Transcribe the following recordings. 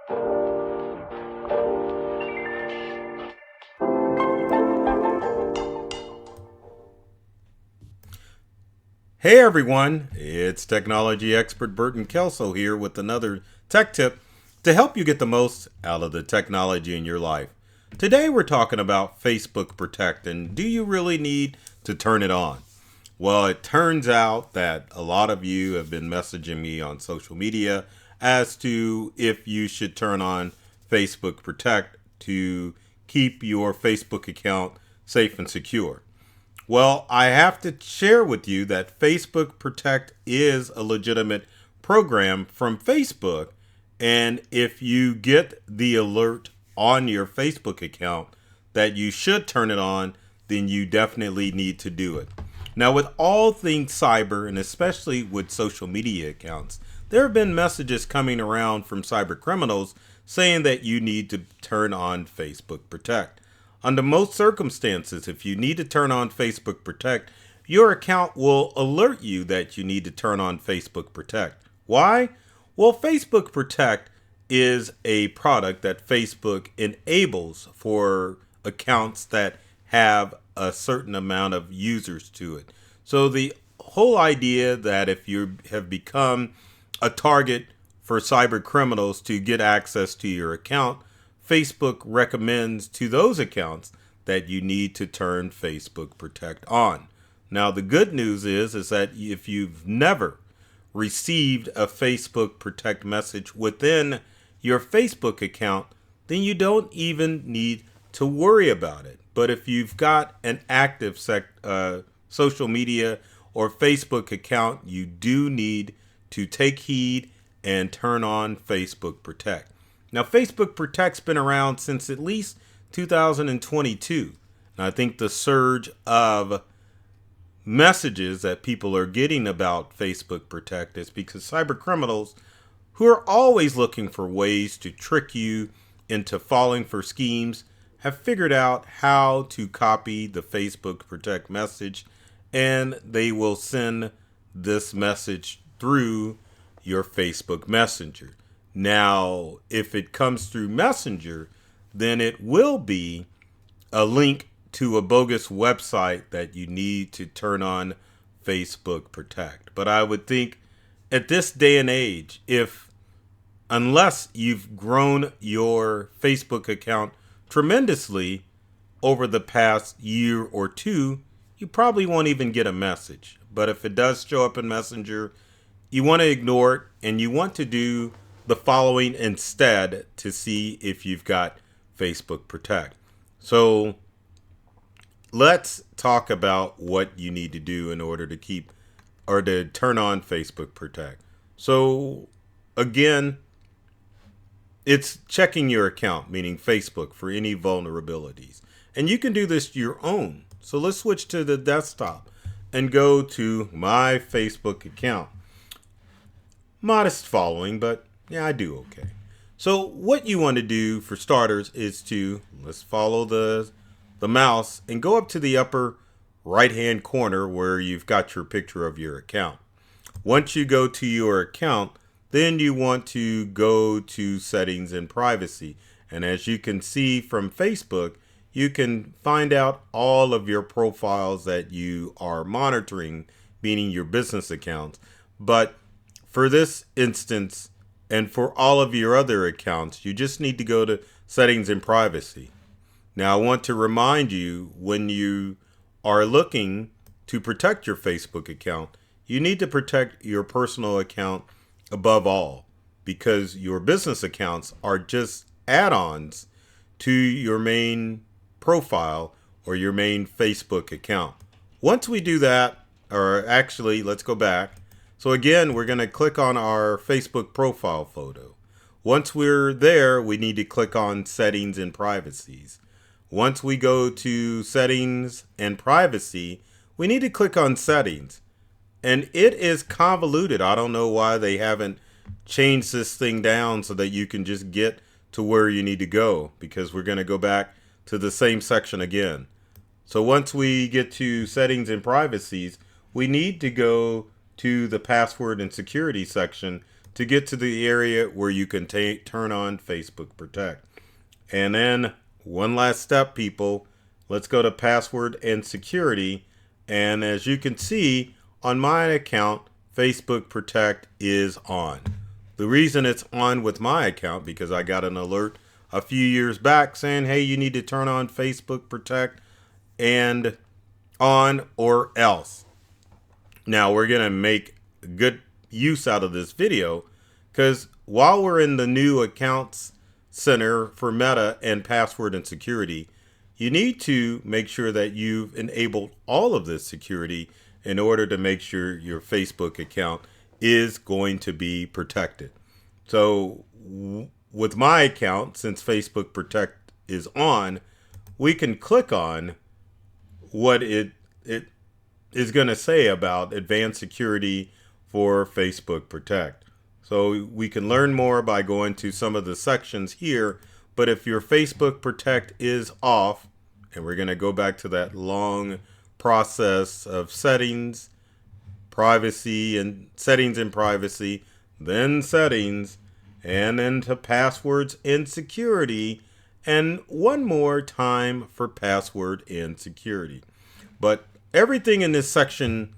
Hey everyone, it's technology expert Burton Kelso here with another tech tip to help you get the most out of the technology in your life. Today we're talking about Facebook Protect, and do you really need to turn it on? Well, it turns out that a lot of you have been messaging me on social media as to if you should turn on Facebook Protect to keep your Facebook account safe and secure. Well, I have to share with you that Facebook Protect is a legitimate program from Facebook. And if you get the alert on your Facebook account that you should turn it on, then you definitely need to do it. Now, with all things cyber, and especially with social media accounts, there have been messages coming around from cyber criminals saying that you need to turn on Facebook Protect. Under most circumstances, if you need to turn on Facebook Protect, your account will alert you that you need to turn on Facebook Protect. Why? Well, Facebook Protect is a product that Facebook enables for accounts that have a certain amount of users to it. So the whole idea that if you have become a target for cyber criminals to get access to your account, Facebook recommends to those accounts that you need to turn Facebook Protect on. Now, the good news is that if you've never received a Facebook Protect message within your Facebook account, then you don't even need to worry about it. But if you've got an active social media or Facebook account, you do need to take heed and turn on Facebook Protect. Now, Facebook Protect's been around since at least 2022. And I think the surge of messages that people are getting about Facebook Protect is because cyber criminals, who are always looking for ways to trick you into falling for schemes, have figured out how to copy the Facebook Protect message, and they will send this message through your Facebook Messenger. Now, if it comes through Messenger, then it will be a link to a bogus website that you need to turn on Facebook Protect. But I would think at this day and age, unless you've grown your Facebook account tremendously over the past year or two, you probably won't even get a message. But if it does show up in Messenger, you want to ignore it, and you want to do the following instead to see if you've got Facebook Protect. So let's talk about what you need to do in order to keep or to turn on Facebook Protect. So again, it's checking your account, meaning Facebook, for any vulnerabilities. And you can do this your own. So let's switch to the desktop and go to my Facebook account. Modest following, but yeah, I do okay. So what you want to do for starters is let's follow the mouse and go up to the upper right hand corner where you've got your picture of your account. Once you go to your account, then you want to go to settings and privacy. And as you can see from Facebook, you can find out all of your profiles that you are monitoring, meaning your business accounts. But for this instance, and for all of your other accounts, you just need to go to settings and privacy. Now, I want to remind you, when you are looking to protect your Facebook account, you need to protect your personal account above all, because your business accounts are just add-ons to your main profile or your main Facebook account. Once we do that, or actually, let's go back. So again, we're going to click on our Facebook profile photo. Once we're there, we need to click on settings and privacies. Once we go to settings and privacy, we need to click on settings. And it is convoluted. I don't know why they haven't changed this thing down so that you can just get to where you need to go, because we're going to go back to the same section again. So once we get to settings and privacies, we need to go to the password and security section to get to the area where you can turn on Facebook Protect. And then one last step, people. Let's go to password and security. And as you can see on my account, Facebook Protect is on. The reason it's on with my account because I got an alert a few years back saying, hey, you need to turn on Facebook Protect and on or else. Now we're going to make good use out of this video because while we're in the new accounts center for Meta and password and security, you need to make sure that you've enabled all of this security in order to make sure your Facebook account is going to be protected. So with my account, since Facebook Protect is on, we can click on what it is going to say about advanced security for Facebook Protect. So we can learn more by going to some of the sections here. But if your Facebook Protect is off, and we're going to go back to that long process of settings, privacy, and settings and privacy, then settings, and then to passwords and security, and one more time for password and security. But everything in this section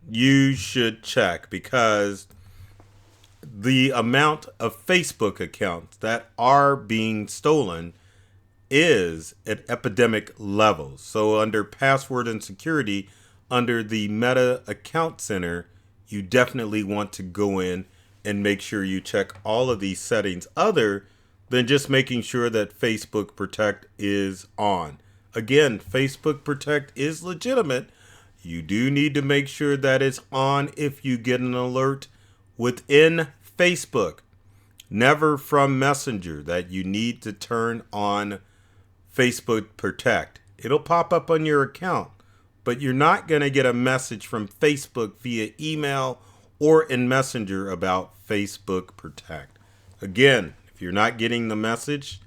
you should check because the amount of Facebook accounts that are being stolen is at epidemic levels. So under password and security, under the Meta Account Center, you definitely want to go in and make sure you check all of these settings other than just making sure that Facebook Protect is on. Again, Facebook Protect is legitimate. You do need to make sure that it's on if you get an alert within Facebook, never from Messenger, that you need to turn on Facebook Protect. It'll pop up on your account, but you're not going to get a message from Facebook via email or in Messenger about Facebook Protect. Again, if you're not getting the message,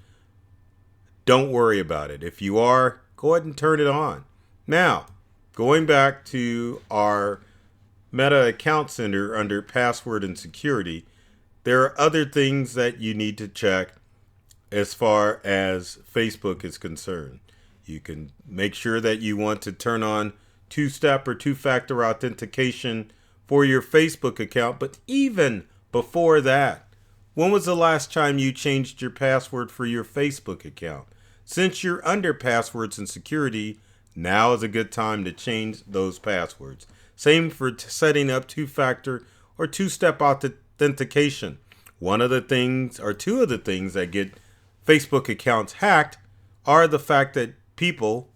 don't worry about it. If you are, go ahead and turn it on. Now, going back to our Meta Account Center under password and security, there are other things that you need to check as far as Facebook is concerned. You can make sure that you want to turn on two-step or two-factor authentication for your Facebook account. But even before that, when was the last time you changed your password for your Facebook account? Since you're under passwords and security, now is a good time to change those passwords. Same for setting up two-factor or two-step authentication. One of the things or two of the things that get Facebook accounts hacked are the fact that people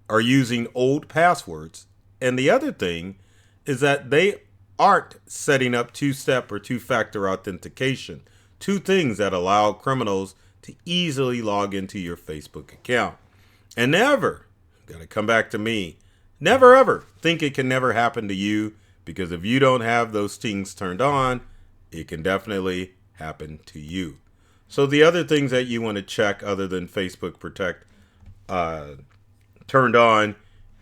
are using old passwords. And the other thing is that they aren't setting up two-step or two-factor authentication. Two things that allow criminals to easily log into your Facebook account. And never, gotta come back to me, never ever think it can never happen to you, because if you don't have those things turned on, it can definitely happen to you. So the other things that you want to check other than Facebook Protect turned on,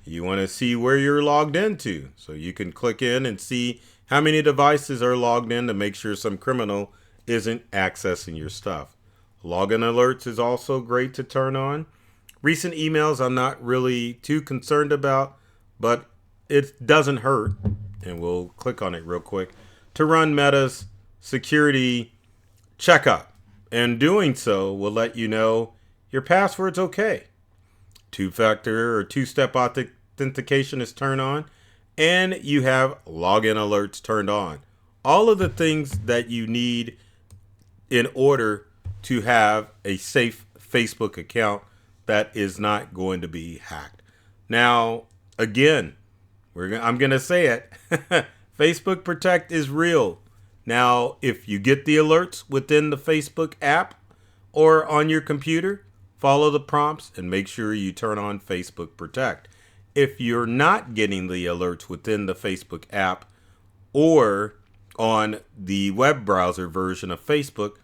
you want to see where you're logged into. So you can click in and see how many devices are logged in to make sure some criminal isn't accessing your stuff. Login alerts is also great to turn on. Recent emails I'm not really too concerned about, but it doesn't hurt. And we'll click on it real quick to run Meta's security checkup. And doing so will let you know your password's okay. Two-factor or two-step authentication is turned on, and you have login alerts turned on. All of the things that you need in order to have a safe Facebook account that is not going to be hacked. Now, again, I'm going to say it. Facebook Protect is real. Now, if you get the alerts within the Facebook app or on your computer, follow the prompts and make sure you turn on Facebook Protect. If you're not getting the alerts within the Facebook app or on the web browser version of Facebook,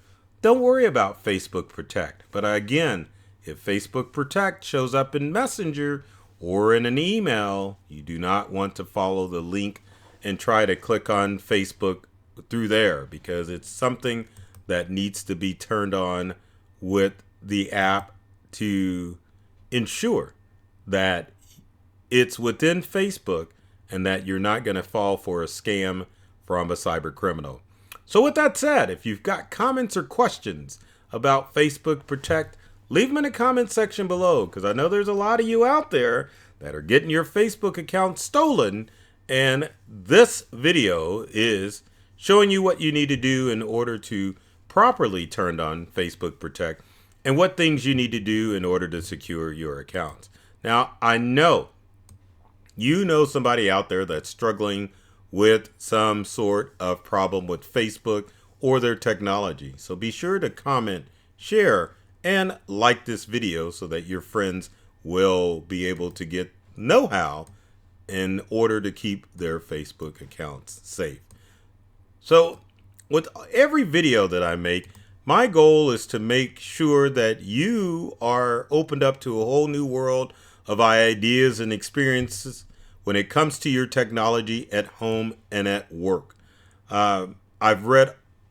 don't worry about Facebook Protect. But again, if Facebook Protect shows up in Messenger or in an email, you do not want to follow the link and try to click on Facebook through there because it's something that needs to be turned on with the app to ensure that it's within Facebook and that you're not going to fall for a scam from a cyber criminal. So with that said, if you've got comments or questions about Facebook Protect, leave them in the comment section below, because I know there's a lot of you out there that are getting your Facebook account stolen, and this video is showing you what you need to do in order to properly turn on Facebook Protect and what things you need to do in order to secure your accounts. Now, I know you know somebody out there that's struggling with some sort of problem with Facebook or their technology. So be sure to comment, share, and like this video so that your friends will be able to get know-how in order to keep their Facebook accounts safe. So with every video that I make, my goal is to make sure that you are opened up to a whole new world of ideas and experiences when it comes to your technology at home and at work. I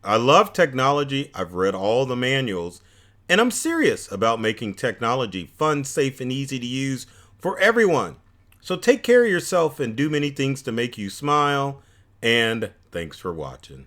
love technology. I've read all the manuals, and I'm serious about making technology fun, safe, and easy to use for everyone. So take care of yourself and do many things to make you smile. And thanks for watching.